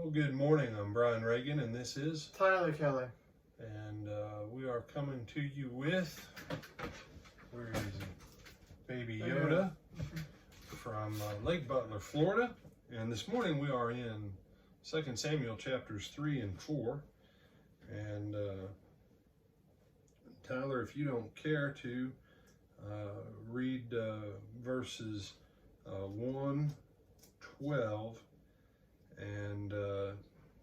Well, good morning. I'm Brian Reagan, and this is Tyler Kelly. And we are coming to you with, where is he? Baby Yoda from Lake Butler, Florida. And this morning we are in 2 Samuel chapters 3 and 4. And Tyler, if you don't care to read verses 1, 12, and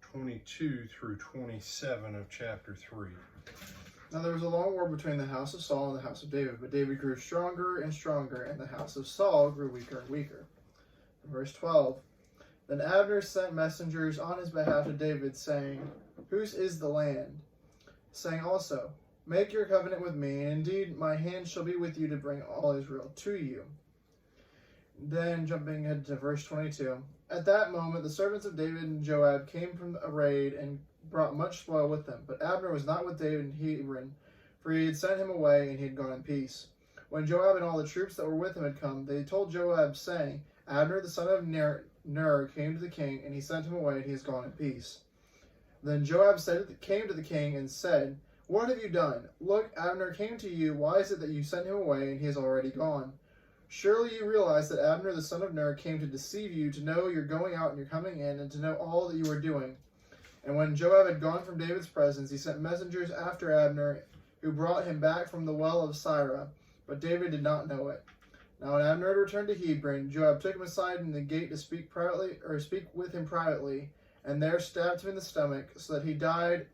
22 through 27 of chapter 3. Now there was a long war between the house of Saul and the house of David, but David grew stronger and stronger, and the house of Saul grew weaker and weaker. Verse 12, Then Abner sent messengers on his behalf to David, saying, Whose is the land? Saying also, Make your covenant with me, and indeed my hand shall be with you to bring all Israel to you. Then jumping ahead to verse 22, At that moment the servants of David and Joab came from a raid and brought much spoil with them. But Abner was not with David in Hebron, for he had sent him away, and he had gone in peace. When Joab and all the troops that were with him had come, they told Joab, saying, Abner the son of Ner came to the king, and he sent him away, and he has gone in peace. Then Joab came to the king and said, What have you done? Look, Abner came to you. Why is it that you sent him away, and he is already gone? Surely you realize that Abner the son of Ner came to deceive you, to know you're going out and you're coming in, and to know all that you are doing. And when Joab had gone from David's presence, he sent messengers after Abner, who brought him back from the well of Sirah. But David did not know it. Now when Abner had returned to Hebron, Joab took him aside in the gate to speak with him privately, and there stabbed him in the stomach, so that he died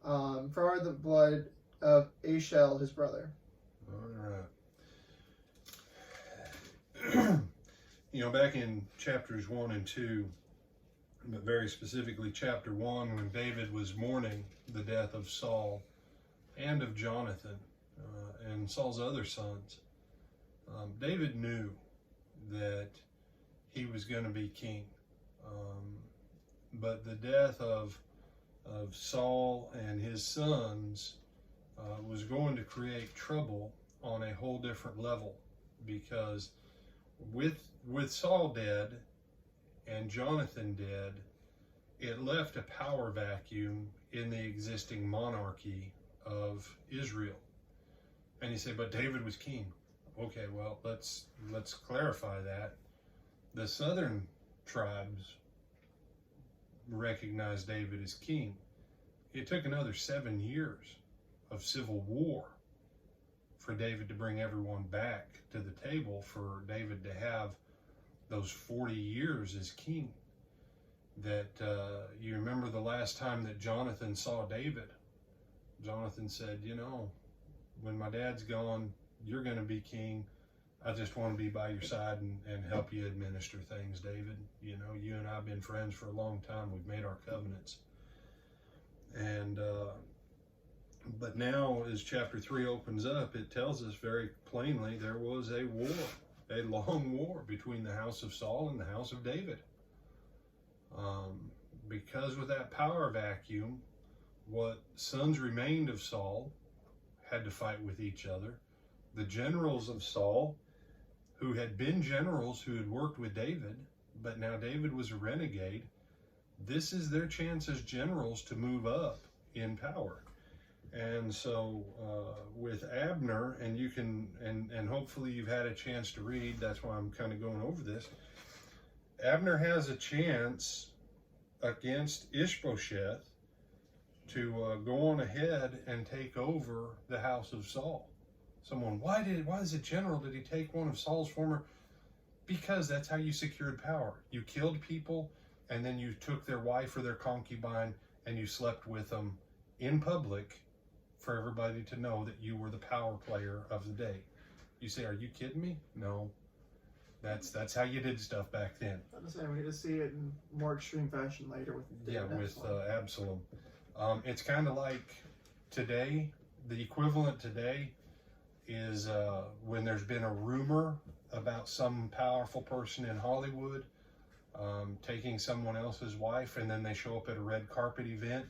from the blood of Ashel, his brother. All right. Back in chapters 1 and 2, but very specifically chapter 1, when David was mourning the death of Saul and of Jonathan and Saul's other sons, David knew that he was going to be king. But the death of Saul and his sons was going to create trouble on a whole different level, because with Saul dead and Jonathan dead, it left a power vacuum in the existing monarchy of Israel. And you say, but David was king. Okay, well, let's clarify that. The southern tribes recognized David as king. It took another 7 years of civil war for David to bring everyone back to the table, for David to have those 40 years as king. That you remember the last time that Jonathan saw David, Jonathan said, when my dad's gone, you're going to be king. I just want to be by your side and help you administer things, David. You and I have been friends for a long time. We've made our covenants. And but now, as chapter 3 opens up, it tells us very plainly there was a war, a long war between the house of Saul and the house of David. Because with that power vacuum, what sons remained of Saul had to fight with each other. The generals of Saul, who had been generals who had worked with David, but now David was a renegade, this is their chance as generals to move up in power. And so with Abner, and you can, and hopefully you've had a chance to read, that's why I'm kind of going over this. Abner has a chance against Ishbosheth to go on ahead and take over the house of Saul. Why as a general did he take one of Saul's former? Because that's how you secured power. You killed people, and then you took their wife or their concubine and you slept with them in public for everybody to know that you were the power player of the day. You say, are you kidding me? No. That's how you did stuff back then. I'm just saying, we get to see it in more extreme fashion later with Absalom. It's kind of like today, the equivalent today is when there's been a rumor about some powerful person in Hollywood taking someone else's wife, and then they show up at a red carpet event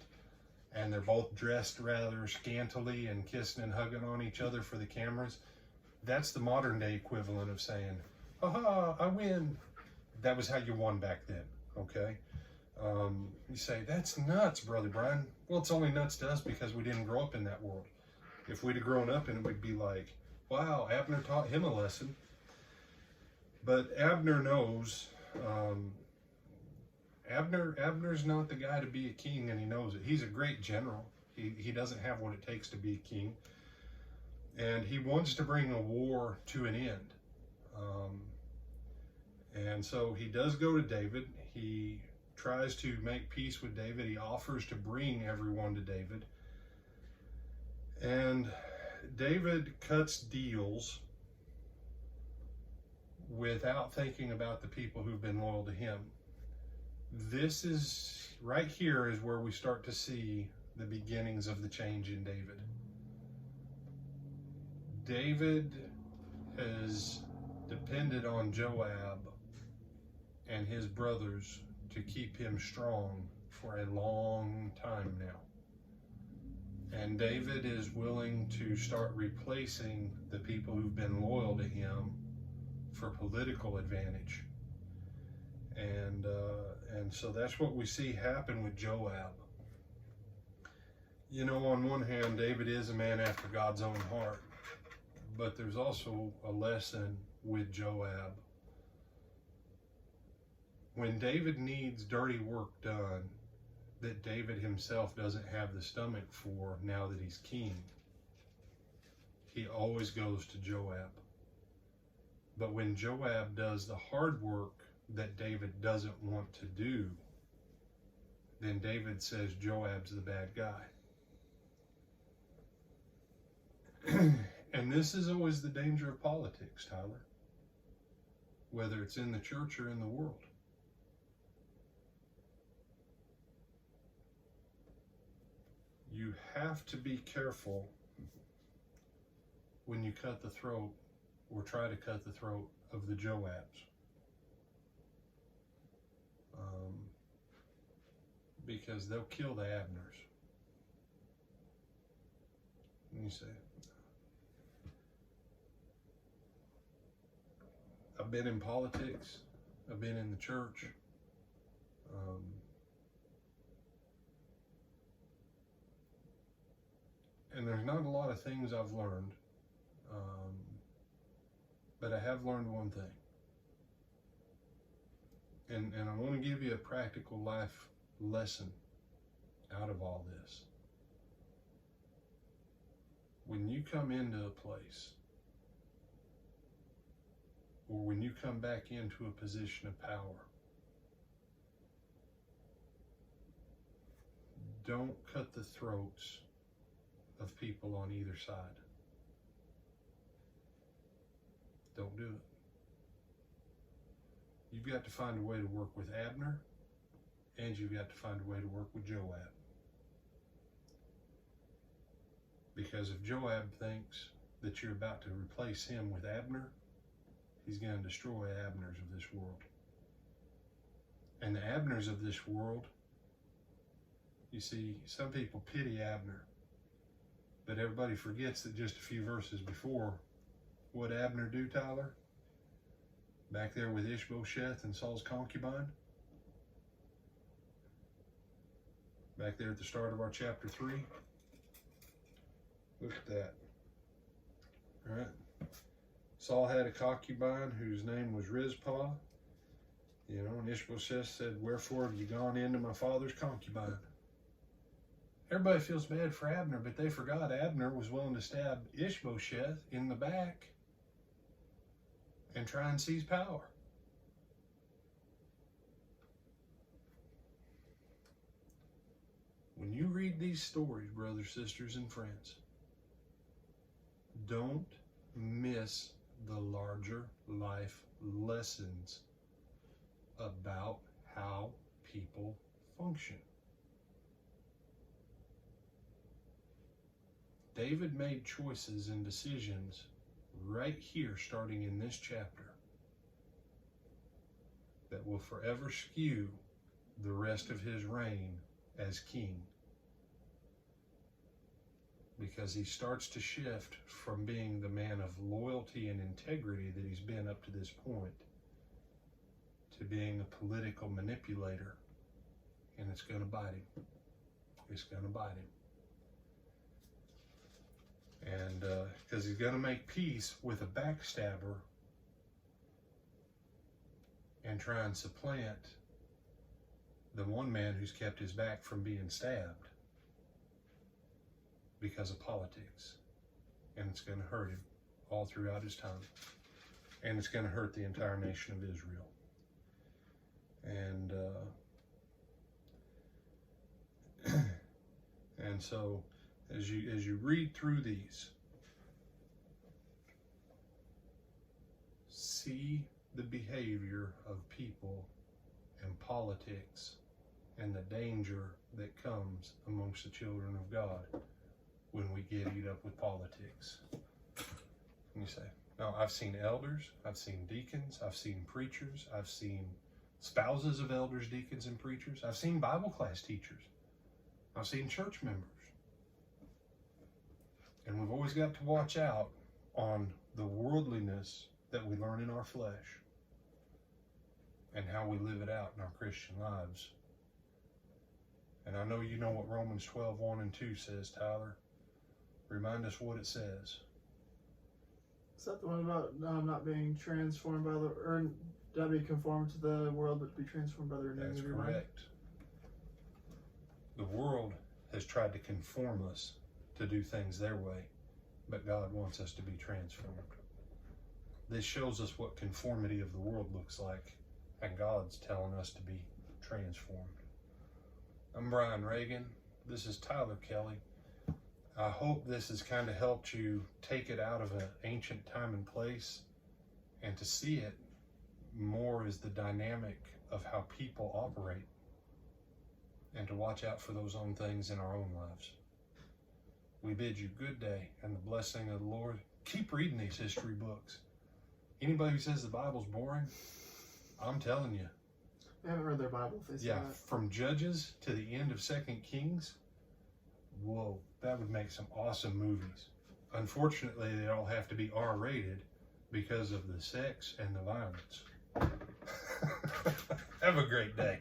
and they're both dressed rather scantily and kissing and hugging on each other for the cameras. That's the modern day equivalent of saying, "Aha, I win." That was how you won back then, okay? You say, that's nuts, Brother Brian. Well, it's only nuts to us because we didn't grow up in that world. If we'd have grown up in it, we'd be like, wow, Abner taught him a lesson. But Abner knows, Abner's not the guy to be a king, and he knows it. He's a great general. He doesn't have what it takes to be a king. And he wants to bring a war to an end. And so he does go to David. He tries to make peace with David. He offers to bring everyone to David. And David cuts deals without thinking about the people who've been loyal to him. This is, right here is where we start to see the beginnings of the change in David. David has depended on Joab and his brothers to keep him strong for a long time now. And David is willing to start replacing the people who've been loyal to him for political advantage. And so that's what we see happen with Joab. You know, on one hand, David is a man after God's own heart, but there's also a lesson with Joab. When David needs dirty work done that David himself doesn't have the stomach for now that he's king, he always goes to Joab. But when Joab does the hard work that David doesn't want to do, then David says Joab's the bad guy. And this is always the danger of politics, Tyler, whether it's in the church or in the world. You have to be careful when you cut the throat or try to cut the throat of the Joabs. Because they'll kill the Abners. And you say, I've been in politics, I've been in the church, and there's not a lot of things I've learned, but I have learned one thing. And I want to give you a practical life lesson out of all this. When you come into a place, or when you come back into a position of power, don't cut the throats of people on either side. Don't do it. You've got to find a way to work with Abner, and you've got to find a way to work with Joab. Because if Joab thinks that you're about to replace him with Abner, he's going to destroy Abners of this world. And the Abners of this world, you see, some people pity Abner, but everybody forgets that just a few verses before, what Abner do, Tyler? Back there with Ishbosheth and Saul's concubine. Back there at the start of our chapter 3. Look at that. All right. Saul had a concubine whose name was Rizpah. You know, and Ishbosheth said, wherefore have you gone into my father's concubine? Everybody feels bad for Abner, but they forgot Abner was willing to stab Ishbosheth in the back and try and seize power. When you read these stories, brothers, sisters, and friends, don't miss the larger life lessons about how people function. David made choices and decisions right here, starting in this chapter, that will forever skew the rest of his reign as king. Because he starts to shift from being the man of loyalty and integrity that he's been up to this point to being a political manipulator and it's going to bite him. It's going to bite him. And because he's going to make peace with a backstabber and try and supplant the one man who's kept his back from being stabbed because of politics. And it's going to hurt him all throughout his time. And it's going to hurt the entire nation of Israel. And so as you read through these, see the behavior of people and politics and the danger that comes amongst the children of God when we get eat up with politics. And you say, no, I've seen elders, I've seen deacons, I've seen preachers, I've seen spouses of elders, deacons, and preachers. I've seen Bible class teachers. I've seen church members. And we've always got to watch out on the worldliness that we learn in our flesh and how we live it out in our Christian lives. And I know you know what Romans 12:1-2 says, Tyler. Remind us what it says. Is that the one about not being transformed by the, or not be conformed to the world, but be transformed by the renewing of your mind? That's correct. The world has tried to conform us to do things their way, but God wants us to be transformed. This shows us what conformity of the world looks like, and God's telling us to be transformed. I'm Brian Reagan. This is Tyler Kelly. I hope this has kind of helped you take it out of an ancient time and place and to see it more as the dynamic of how people operate, and to watch out for those own things in our own lives. We bid you good day and the blessing of the Lord. Keep reading these history books. Anybody who says the Bible's boring, I'm telling you. I haven't read their Bible. If they say that. From Judges to the end of 2 Kings, whoa, that would make some awesome movies. Unfortunately, they all have to be R-rated because of the sex and the violence. Have a great day.